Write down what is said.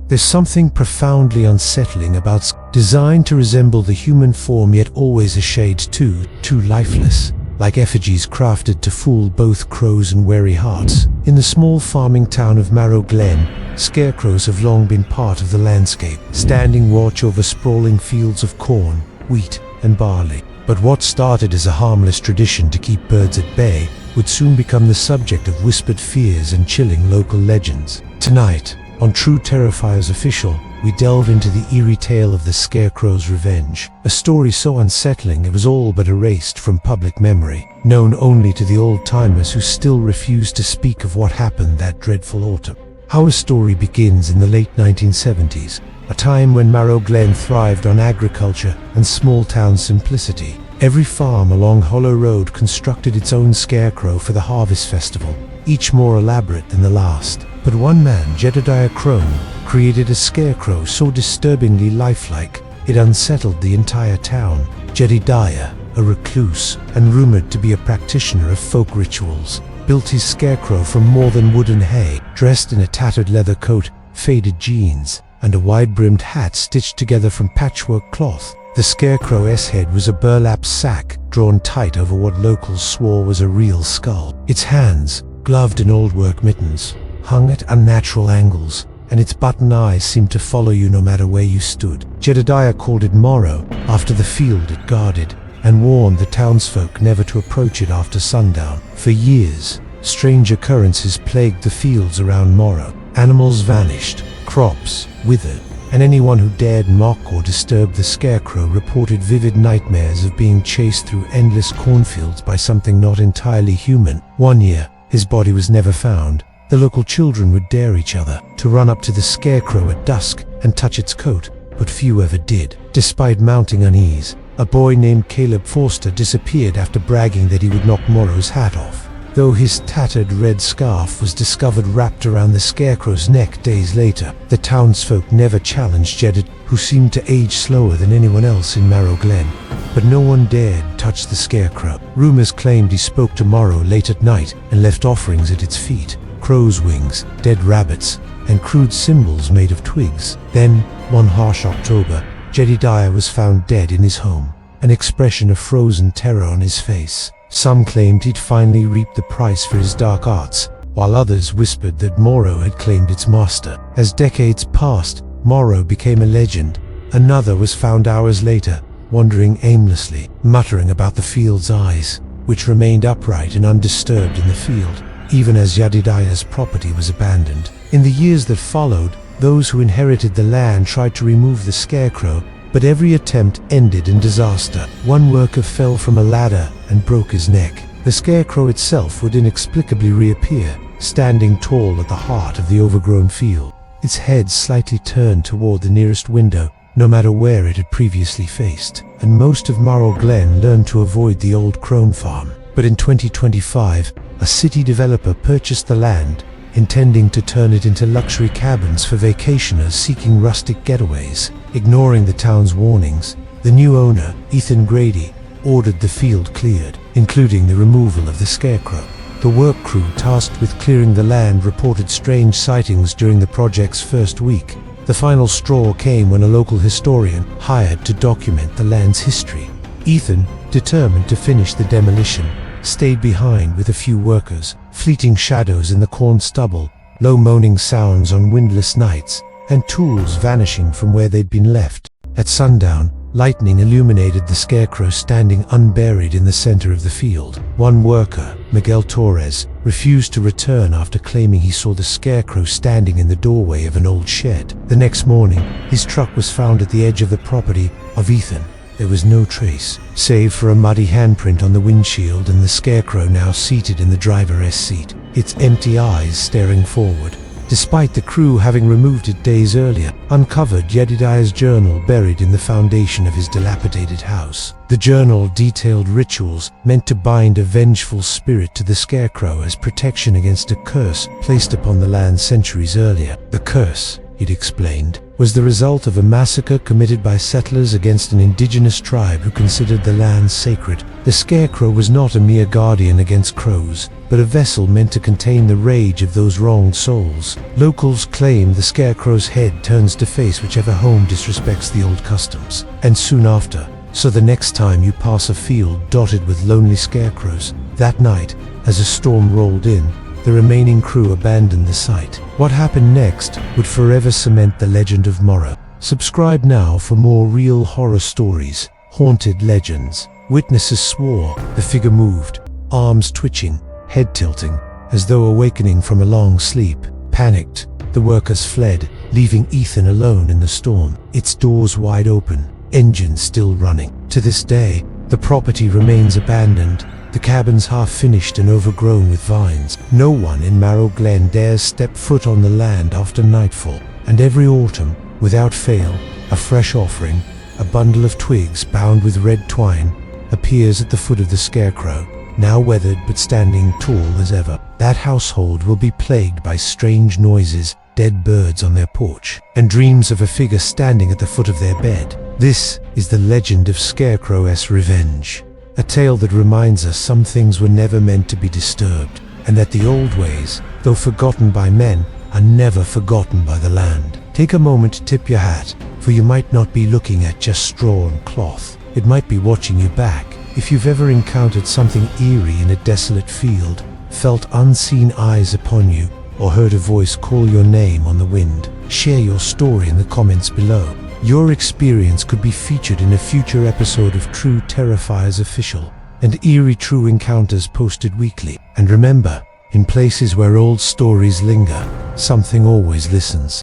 There's something profoundly unsettling about designed to resemble the human form, yet always a shade too lifeless, like effigies crafted to fool both crows and wary hearts. In the small farming town of Marrow Glen, scarecrows have long been part of the landscape, standing watch over sprawling fields of corn, wheat, and barley. But what started as a harmless tradition to keep birds at bay would soon become the subject of whispered fears and chilling local legends. Tonight, on True Terrifiers Official, we delve into the eerie tale of the Scarecrow's Revenge, a story so unsettling it was all but erased from public memory, known only to the old-timers who still refuse to speak of what happened that dreadful autumn. Our story begins in the late 1970s, a time when Marrow Glen thrived on agriculture and small-town simplicity. Every farm along Hollow Road constructed its own scarecrow for the harvest festival, each more elaborate than the last. But one man, Jedediah Crone, created a scarecrow so disturbingly lifelike, it unsettled the entire town. Jedediah, a recluse and rumored to be a practitioner of folk rituals, built his scarecrow from more than wood and hay, dressed in a tattered leather coat, faded jeans, and a wide-brimmed hat stitched together from patchwork cloth. The scarecrow's head was a burlap sack drawn tight over what locals swore was a real skull. Its hands, gloved in old-work mittens, hung at unnatural angles, and its button eyes seemed to follow you no matter where you stood. Jedediah called it Morrow after the field it guarded, and warned the townsfolk never to approach it after sundown. For years, strange occurrences plagued the fields around Morrow. Animals vanished, crops withered, and anyone who dared mock or disturb the scarecrow reported vivid nightmares of being chased through endless cornfields by something not entirely human. One year, his body was never found. The local children would dare each other to run up to the scarecrow at dusk and touch its coat, but few ever did. Despite mounting unease, a boy named Caleb Forster disappeared after bragging that he would knock Morrow's hat off. Though his tattered red scarf was discovered wrapped around the scarecrow's neck days later, the townsfolk never challenged Jedediah, who seemed to age slower than anyone else in Marrow Glen. But no one dared touch the scarecrow. Rumors claimed he spoke to Morrow late at night and left offerings at its feet: crow's wings, dead rabbits, and crude symbols made of twigs. Then, one harsh October, Jedediah was found dead in his home, an expression of frozen terror on his face. Some claimed he'd finally reaped the price for his dark arts, while others whispered that Morrow had claimed its master. As decades passed, Morrow became a legend. Another was found hours later, wandering aimlessly, muttering about the field's eyes, which remained upright and undisturbed in the field, even as Jedediah's property was abandoned. In the years that followed, those who inherited the land tried to remove the scarecrow, but every attempt ended in disaster. One worker fell from a ladder and broke his neck. The scarecrow itself would inexplicably reappear, standing tall at the heart of the overgrown field, its head slightly turned toward the nearest window, no matter where it had previously faced. And most of Marrow Glen learned to avoid the old crone farm. But in 2025, a city developer purchased the land, intending to turn it into luxury cabins for vacationers seeking rustic getaways. Ignoring the town's warnings, the new owner, Ethan Grady, ordered the field cleared, including the removal of the scarecrow. The work crew tasked with clearing the land reported strange sightings during the project's first week. The final straw came when a local historian hired to document the land's history. Ethan, determined to finish the demolition, stayed behind with a few workers, fleeting shadows in the corn stubble, low moaning sounds on windless nights, and tools vanishing from where they'd been left. At sundown, lightning illuminated the scarecrow standing unburied in the center of the field. One worker, Miguel Torres, refused to return after claiming he saw the scarecrow standing in the doorway of an old shed. The next morning, his truck was found at the edge of the property of Ethan. There was no trace, save for a muddy handprint on the windshield and the scarecrow now seated in the driver's seat, its empty eyes staring forward. Despite the crew having removed it days earlier, uncovered Jedediah's journal buried in the foundation of his dilapidated house. The journal detailed rituals meant to bind a vengeful spirit to the scarecrow as protection against a curse placed upon the land centuries earlier. The curse, it explained, was the result of a massacre committed by settlers against an indigenous tribe who considered the land sacred. The Scarecrow was not a mere guardian against crows, but a vessel meant to contain the rage of those wronged souls. Locals claim the Scarecrow's head turns to face whichever home disrespects the old customs, and soon after. So the next time you pass a field dotted with lonely scarecrows, that night, as a storm rolled in, the remaining crew abandoned the site. What happened next would forever cement the legend of Marrow. Subscribe now for more real horror stories, haunted legends. Witnesses swore the figure moved, arms twitching, head tilting, as though awakening from a long sleep. Panicked, the workers fled, leaving Ethan alone in the storm, its doors wide open, engines still running. To this day, the property remains abandoned, the cabins half-finished and overgrown with vines. No one in Marrow Glen dares step foot on the land after nightfall, and every autumn, without fail, a fresh offering, a bundle of twigs bound with red twine, appears at the foot of the Scarecrow, now weathered but standing tall as ever. That household will be plagued by strange noises, dead birds on their porch, and dreams of a figure standing at the foot of their bed. This is the legend of Scarecrow's Revenge, a tale that reminds us some things were never meant to be disturbed, and that the old ways, though forgotten by men, are never forgotten by the land. Take a moment to tip your hat, for you might not be looking at just straw and cloth. It might be watching you back. If you've ever encountered something eerie in a desolate field, felt unseen eyes upon you, or heard a voice call your name on the wind, share your story in the comments below. Your experience could be featured in a future episode of True Terrifiers Official, and Eerie True Encounters posted weekly. And remember, in places where old stories linger, something always listens.